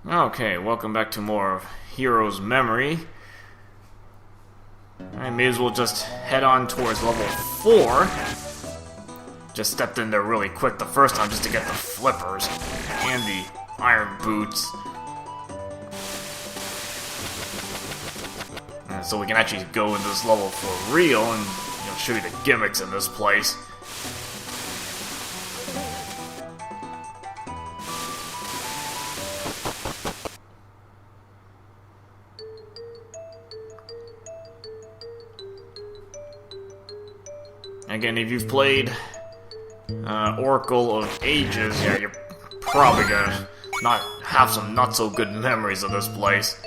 Okay, welcome back to more of Hero's Memory. I may as well just head on towards level 4. Just stepped in there really quick the first time just to get the flippers and the iron boots. And so we can actually go into this level for real and show you the gimmicks in this place. Again, if you've played Oracle of Ages, yeah, you're probably gonna not have some not so good memories of this place.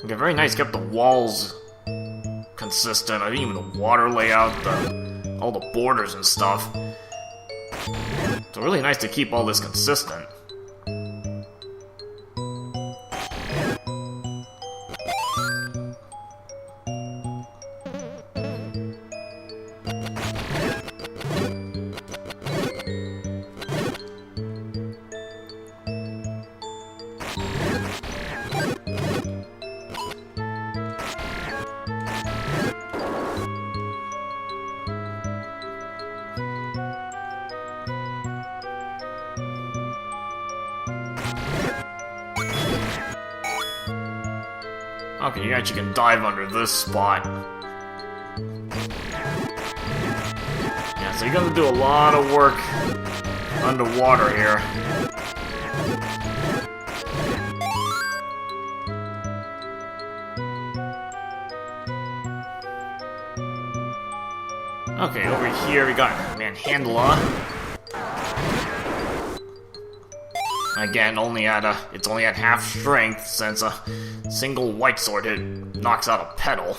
Okay, very nice, kept the walls consistent. I think even the water layout, all the borders and stuff. So really nice to keep all this consistent. Okay, you actually can dive under this spot. Yeah, so you're gonna do a lot of work underwater here. Okay, over here we got Manhandla. Again, it's only at half strength, since a single white sword hit knocks out a pedal.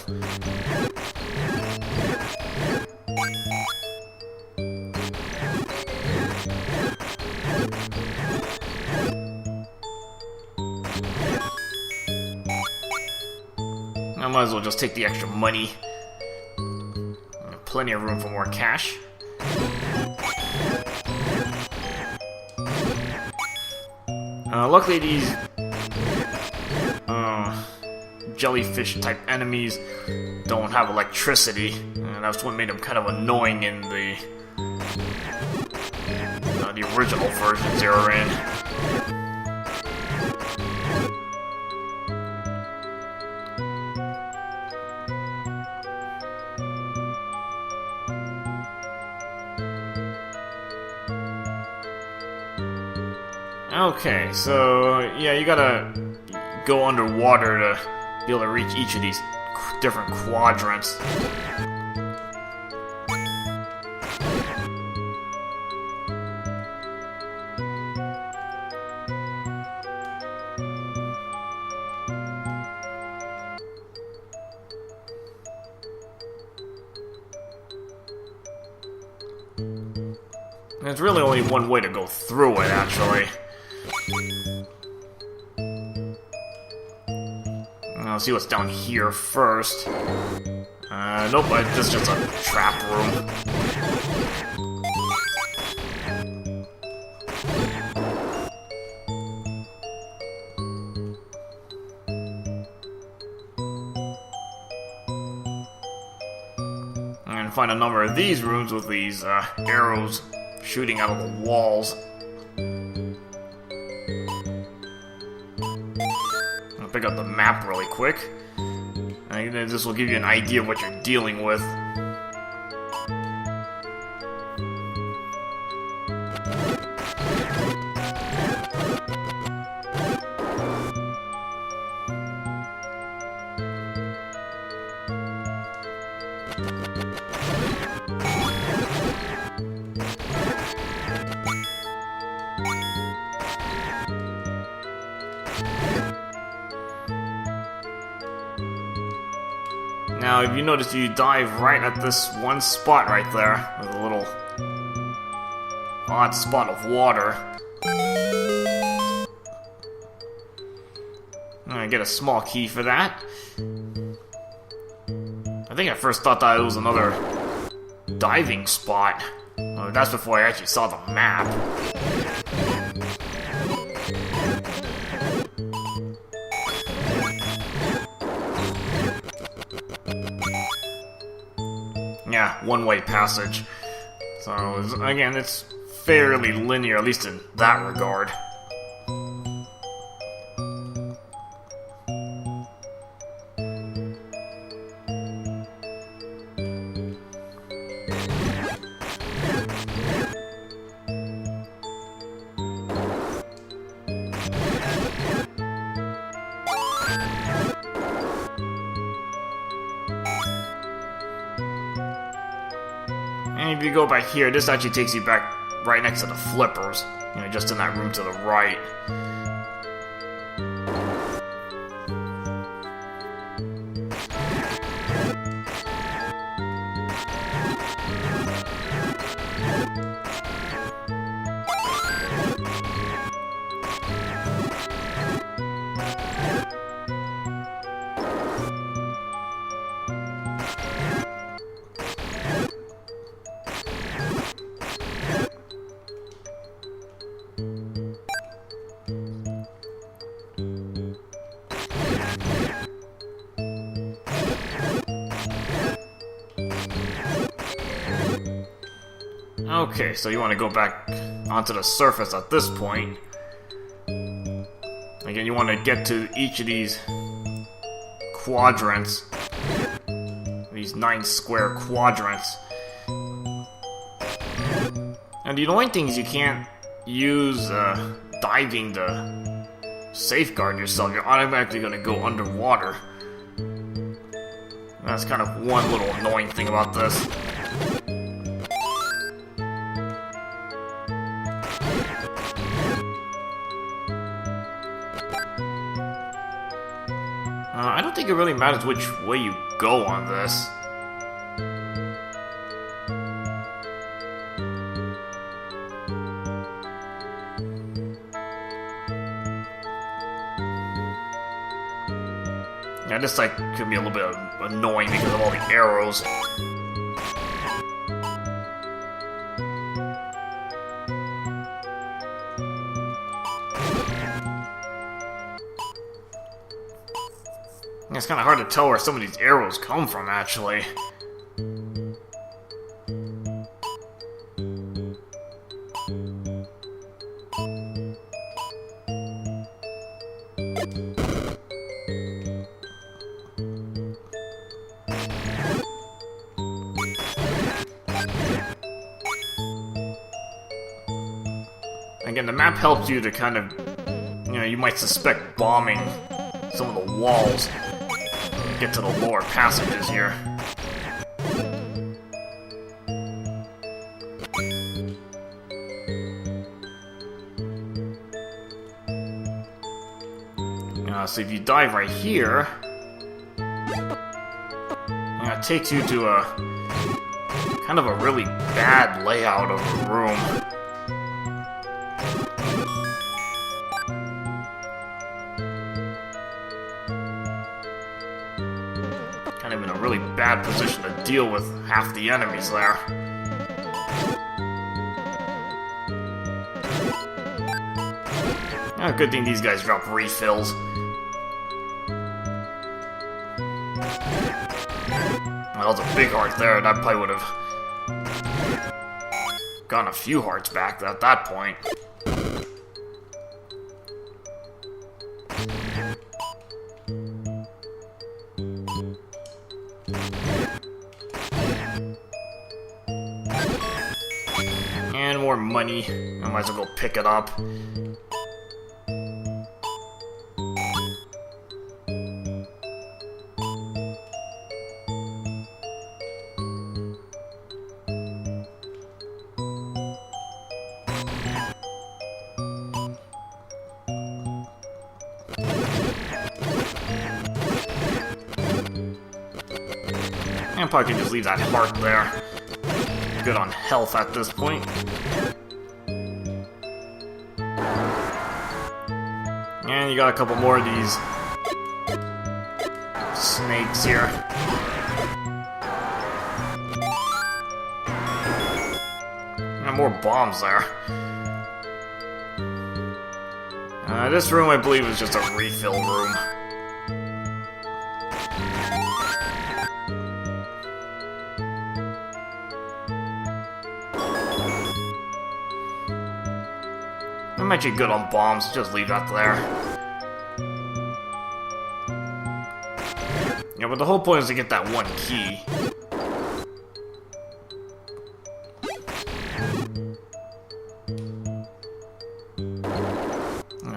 I might as well just take the extra money. Plenty of room for more cash. Luckily these jellyfish type enemies don't have electricity, and that's what made them kind of annoying in the original versions they were in. Okay, so yeah, you gotta go underwater to be able to reach each of these different quadrants. There's really only one way to go through it, actually. I'll see what's down here first. Nope, this is just a trap room. And find a number of these rooms with these arrows shooting out of the walls. Pick up the map really quick. I think this will give you an idea of what you're dealing with. Now, if you notice, you dive right at this one spot right there, with a little odd spot of water. I get a small key for that. I think I first thought that it was another diving spot. That's before I actually saw the map. one-way passage. So, again, it's fairly linear, at least in that regard. And if you go back here, this actually takes you back right next to the flippers. You know, just in that room to the right. Okay, so you want to go back onto the surface at this point. Again, you want to get to each of these quadrants. These 9 square quadrants. And the annoying thing is you can't use diving to safeguard yourself. You're automatically going to go underwater. That's kind of one little annoying thing about this. I don't think it really matters which way you go on this. Yeah, this like could be a little bit annoying because of all the arrows. It's kind of hard to tell where some of these arrows come from, actually. Again, the map helps you to kind of, you might suspect bombing some of the walls. Get to the lower passages here. So if you dive right here, it takes you to a kind of a really bad layout of the room. Kind of in a really bad position to deal with half the enemies there. Good thing these guys drop refills. Well, that was a big heart there. That probably would have gotten a few hearts back at that point. And more money. I might as well go pick it up. And probably can just leave that heart there. Good on health at this point. And you got a couple more of these snakes here. And more bombs there. This room, I believe, is just a refill room. I'm actually good on bombs, just leave that there. Yeah, but the whole point is to get that one key.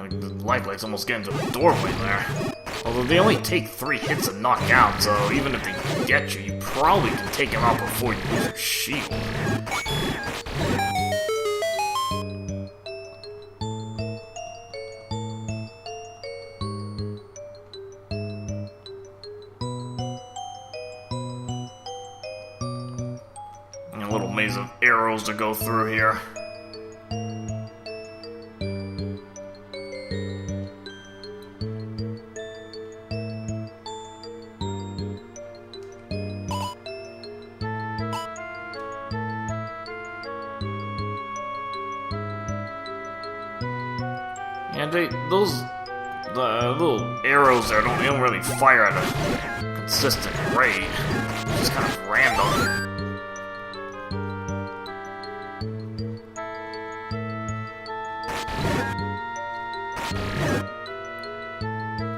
The light's almost getting to the doorway there. Although they only take 3 hits to knock out, so even if they get you, you probably can take them out before you lose your shield. And a little maze of arrows to go through here. And the little arrows there don't really fire at a consistent rate. It's just kind of random.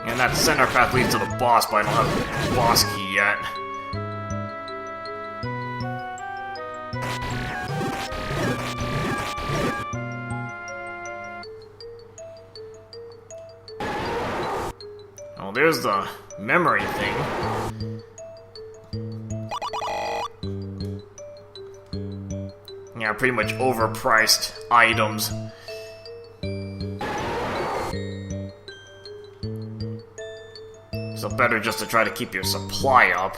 And that center path leads to the boss, but I don't have the boss key yet. Oh, there's the memory thing. Yeah, pretty much overpriced items. So better just to try to keep your supply up.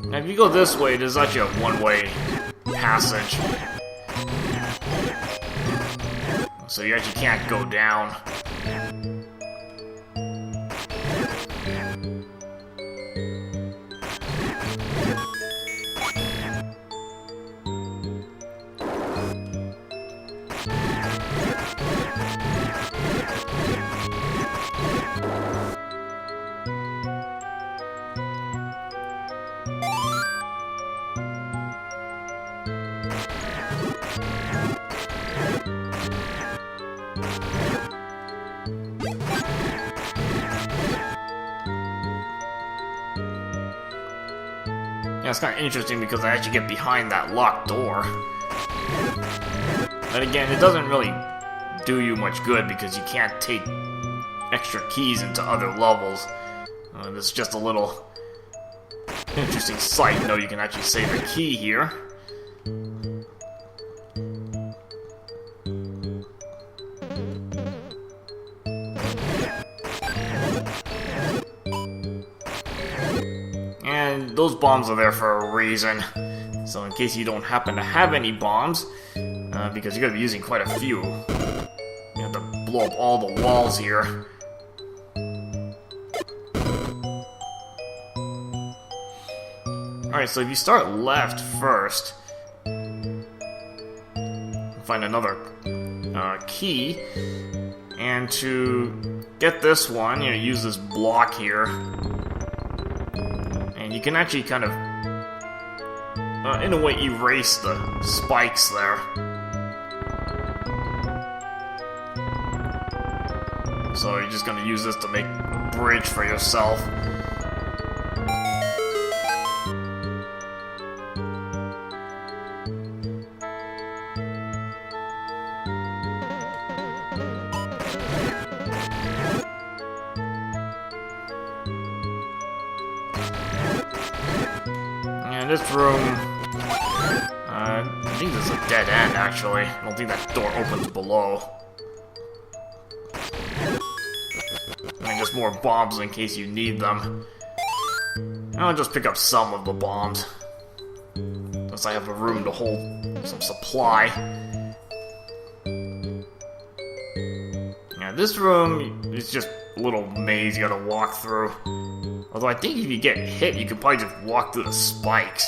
Now if you go this way, there's actually a one-way passage. So you actually can't go down. Yeah, it's kind of interesting because I actually get behind that locked door. But again, it doesn't really do you much good because you can't take extra keys into other levels. It's just a little interesting side note. You can actually save a key here. And those bombs are there for a reason. So in case you don't happen to have any bombs, because you're going to be using quite a few, you have to blow up all the walls here. Alright, so if you start left first, find another key, and to get this one, use this block here. And you can actually kind of, in a way, erase the spikes there. So you're just going to use this to make a bridge for yourself. And this room, I think this is a dead end, actually. I don't think that door opens below. And just more bombs in case you need them. I'll just pick up some of the bombs, since I have a room to hold some supply. Yeah, this room is just a little maze you gotta walk through. Although I think if you get hit, you could probably just walk through the spikes.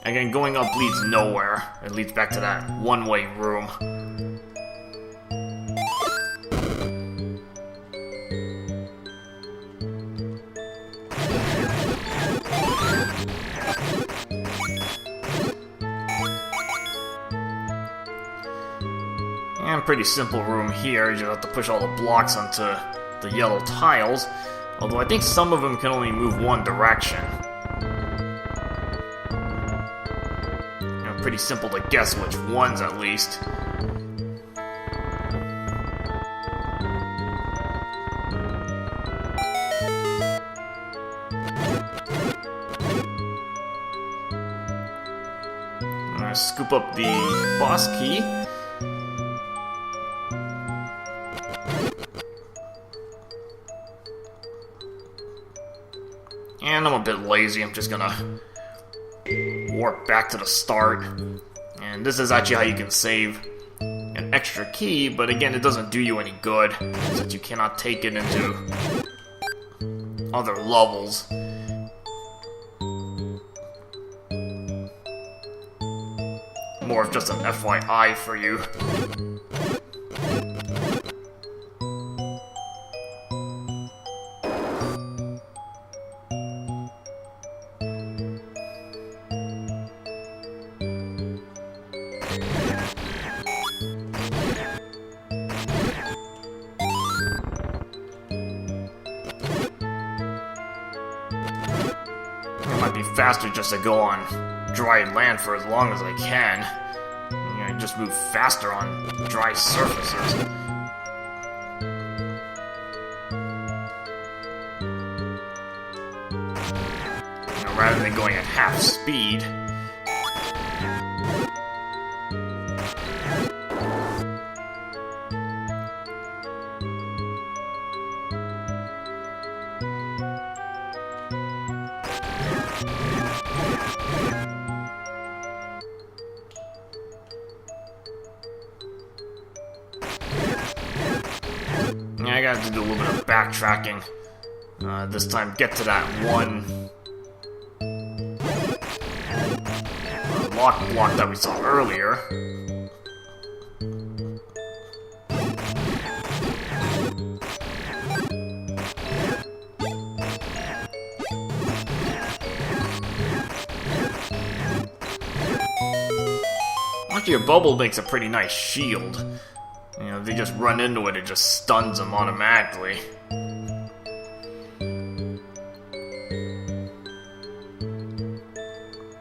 Again, going up leads nowhere. It leads back to that one-way room. pretty simple room here. You just have to push all the blocks onto the yellow tiles. Although I think some of them can only move one direction. Pretty simple to guess which ones, at least. I'm gonna scoop up the boss key. And I'm a bit lazy, I'm just gonna warp back to the start. And this is actually how you can save an extra key, but again, it doesn't do you any good, since you cannot take it into other levels. More of just an FYI for you. It might be faster just to go on dry land for as long as I can. You know, just move faster on dry surfaces. You know, rather than going at half speed. I gotta do a little bit of backtracking. This time, get to that one lock block that we saw earlier. Actually, a bubble makes a pretty nice shield. You know, if they just run into it, it just stuns them automatically.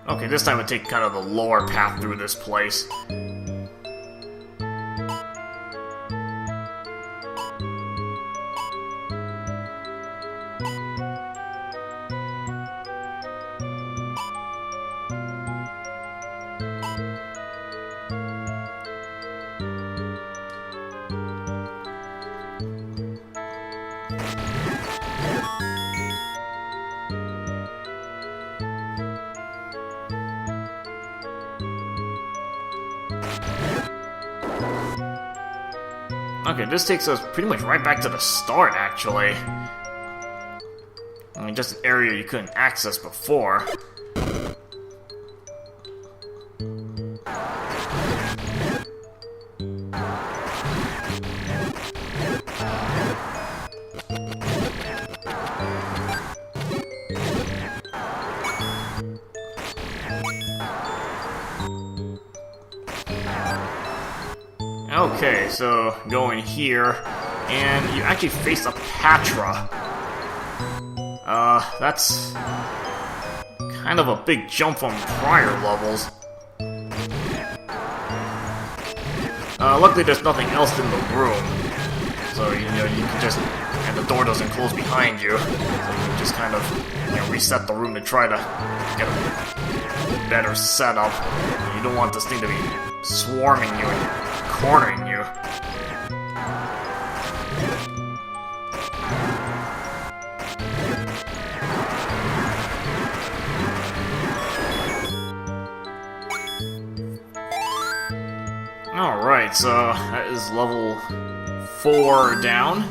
Okay, this time we'll take kind of the lower path through this place. Okay, this takes us pretty much right back to the start, actually. I mean, just an area you couldn't access before. Okay, so going here, and you actually face a Patra. That's kind of a big jump from prior levels. Luckily there's nothing else in the room, so you know you can just, and the door doesn't close behind you, so you can just kind of reset the room to try to get a better setup. You don't want this thing to be swarming you and cornering you. Alright, so that is level 4 down.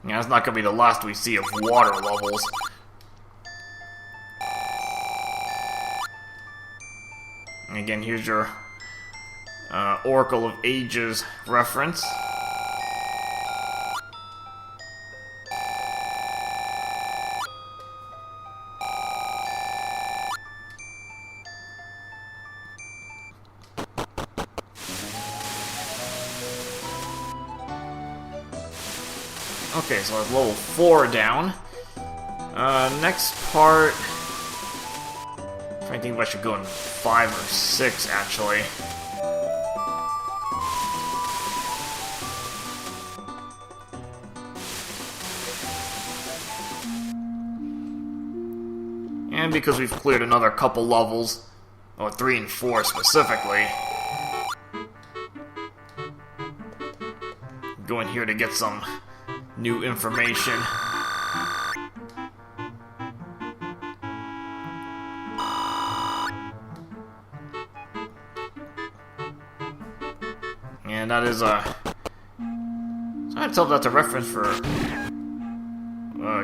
Yeah, it's not gonna be the last we see of water levels. And again, here's your Oracle of Ages reference. Okay, so that's level 4 down. Next part... I think I should go in 5 or 6, actually. And because we've cleared another couple levels, or 3 and 4 specifically, go in here to get some new information. And that is so I can't tell if that's a reference for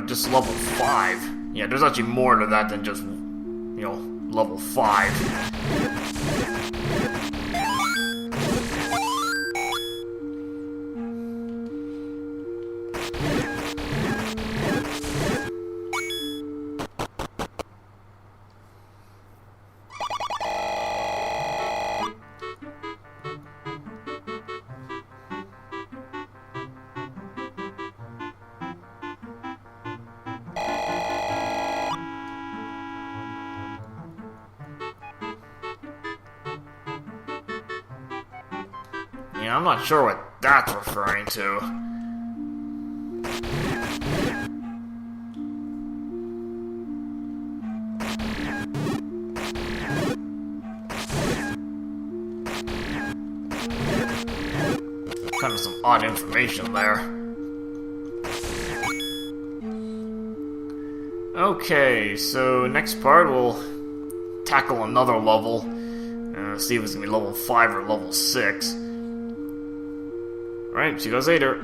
just level 5. Yeah, there's actually more to that than just, you know, level 5. Yeah, I'm not sure what that's referring to. Kind of some odd information there. Okay, so next part we'll tackle another level. See if it's gonna be level 5 or level 6. Alright, see you guys later.